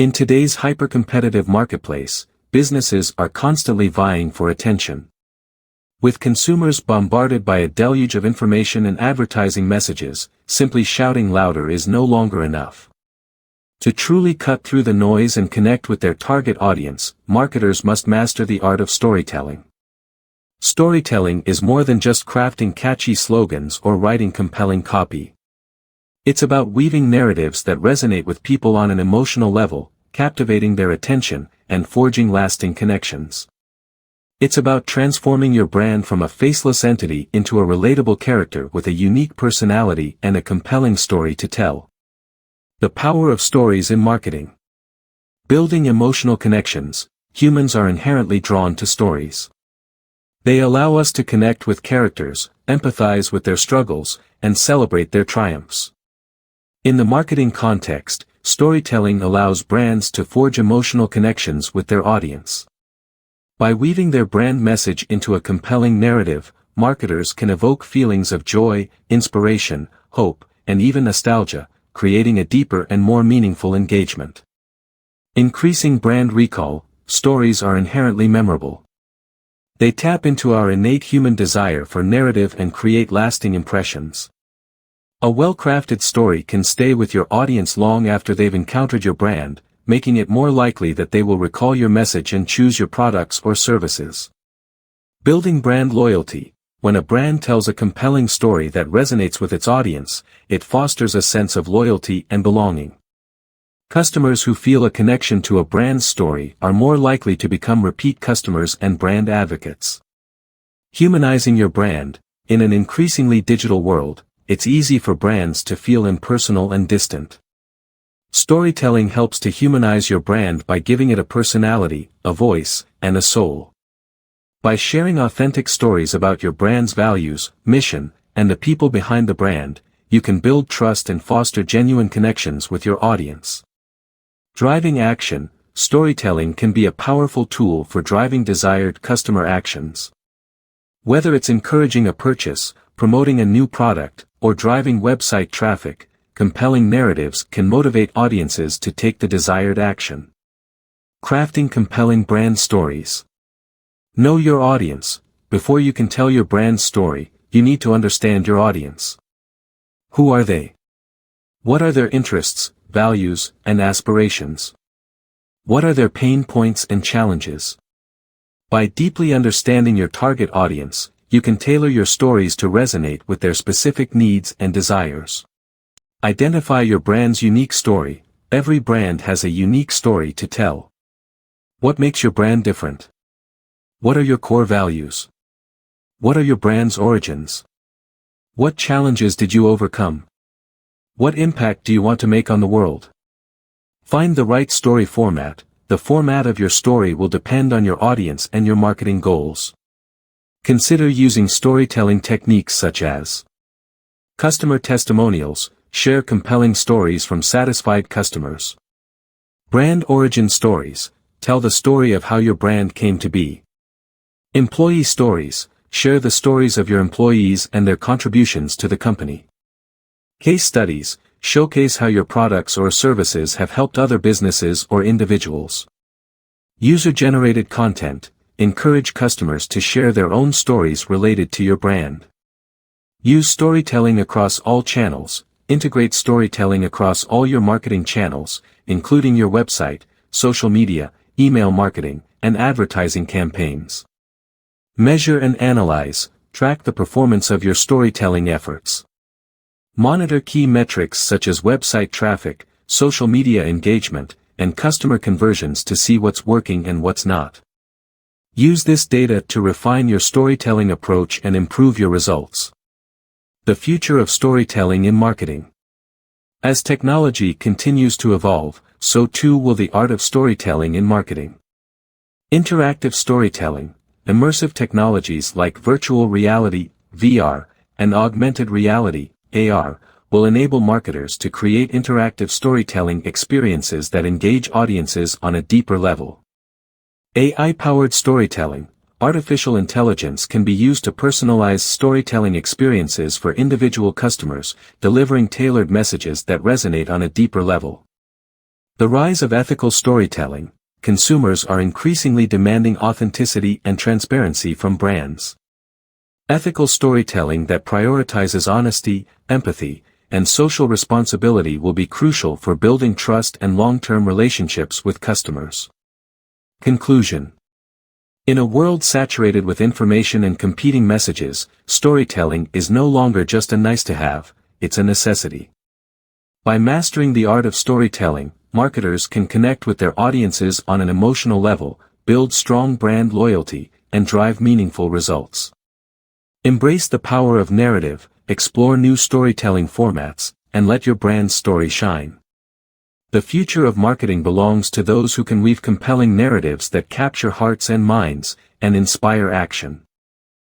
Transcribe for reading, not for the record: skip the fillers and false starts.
In today's hyper-competitive marketplace, businesses are constantly vying for attention. With consumers bombarded by a deluge of information and advertising messages, simply shouting louder is no longer enough. To truly cut through the noise and connect with their target audience, marketers must master the art of storytelling. Storytelling is more than just crafting catchy slogans or writing compelling copy. It's about weaving narratives that resonate with people on an emotional level, captivating their attention, and forging lasting connections. It's about transforming your brand from a faceless entity into a relatable character with a unique personality and a compelling story to tell. The power of stories in marketing. Building emotional connections. Humans are inherently drawn to stories. They allow us to connect with characters, empathize with their struggles, and celebrate their triumphs. In the marketing context, storytelling allows brands to forge emotional connections with their audience. By weaving their brand message into a compelling narrative, marketers can evoke feelings of joy, inspiration, hope, and even nostalgia, creating a deeper and more meaningful engagement. Increasing brand recall. Stories are inherently memorable. They tap into our innate human desire for narrative and create lasting impressions. A well-crafted story can stay with your audience long after they've encountered your brand, making it more likely that they will recall your message and choose your products or services. Building brand loyalty. When a brand tells a compelling story that resonates with its audience, it fosters a sense of loyalty and belonging. Customers who feel a connection to a brand's story are more likely to become repeat customers and brand advocates. Humanizing your brand. In an increasingly digital world, it's easy for brands to feel impersonal and distant. Storytelling helps to humanize your brand by giving it a personality, a voice, and a soul. By sharing authentic stories about your brand's values, mission, and the people behind the brand, you can build trust and foster genuine connections with your audience. Driving action. Storytelling can be a powerful tool for driving desired customer actions. Whether it's encouraging a purchase, promoting a new product, or driving website traffic, compelling narratives can motivate audiences to take the desired action. Crafting compelling brand stories. Know your audience. Before you can tell your brand story, you need to understand your audience. Who are they? What are their interests, values, and aspirations? What are their pain points and challenges? By deeply understanding your target audience, you can tailor your stories to resonate with their specific needs and desires. Identify your brand's unique story. Every brand has a unique story to tell. What makes your brand different? What are your core values? What are your brand's origins? What challenges did you overcome? What impact do you want to make on the world? Find the right story format. The format of your story will depend on your audience and your marketing goals. Consider using storytelling techniques such as customer testimonials. Share compelling stories from satisfied customers. Brand origin stories. Tell the story of how your brand came to be. Employee stories. Share the stories of your employees and their contributions to the company. Case studies. Showcase how your products or services have helped other businesses or individuals. User-generated content. Encourage customers to share their own stories related to your brand. Use storytelling across all channels. Integrate storytelling across all your marketing channels, including your website, social media, email marketing, and advertising campaigns. Measure and analyze. Track the performance of your storytelling efforts. Monitor key metrics such as website traffic, social media engagement, and customer conversions to see what's working and what's not. Use this data to refine your storytelling approach and improve your results. The future of storytelling in marketing. As technology continues to evolve, so too will the art of storytelling in marketing. Interactive storytelling. Immersive technologies like virtual reality, VR, and augmented reality, AR, will enable marketers to create interactive storytelling experiences that engage audiences on a deeper level. AI-powered storytelling. Artificial intelligence can be used to personalize storytelling experiences for individual customers, delivering tailored messages that resonate on a deeper level. The rise of ethical storytelling. Consumers are increasingly demanding authenticity and transparency from brands. Ethical storytelling that prioritizes honesty, empathy, and social responsibility will be crucial for building trust and long-term relationships with customers. Conclusion. In a world saturated with information and competing messages, storytelling is no longer just a nice-to-have, it's a necessity. By mastering the art of storytelling, marketers can connect with their audiences on an emotional level, build strong brand loyalty, and drive meaningful results. Embrace the power of narrative, explore new storytelling formats, and let your brand's story shine. The future of marketing belongs to those who can weave compelling narratives that capture hearts and minds, and inspire action.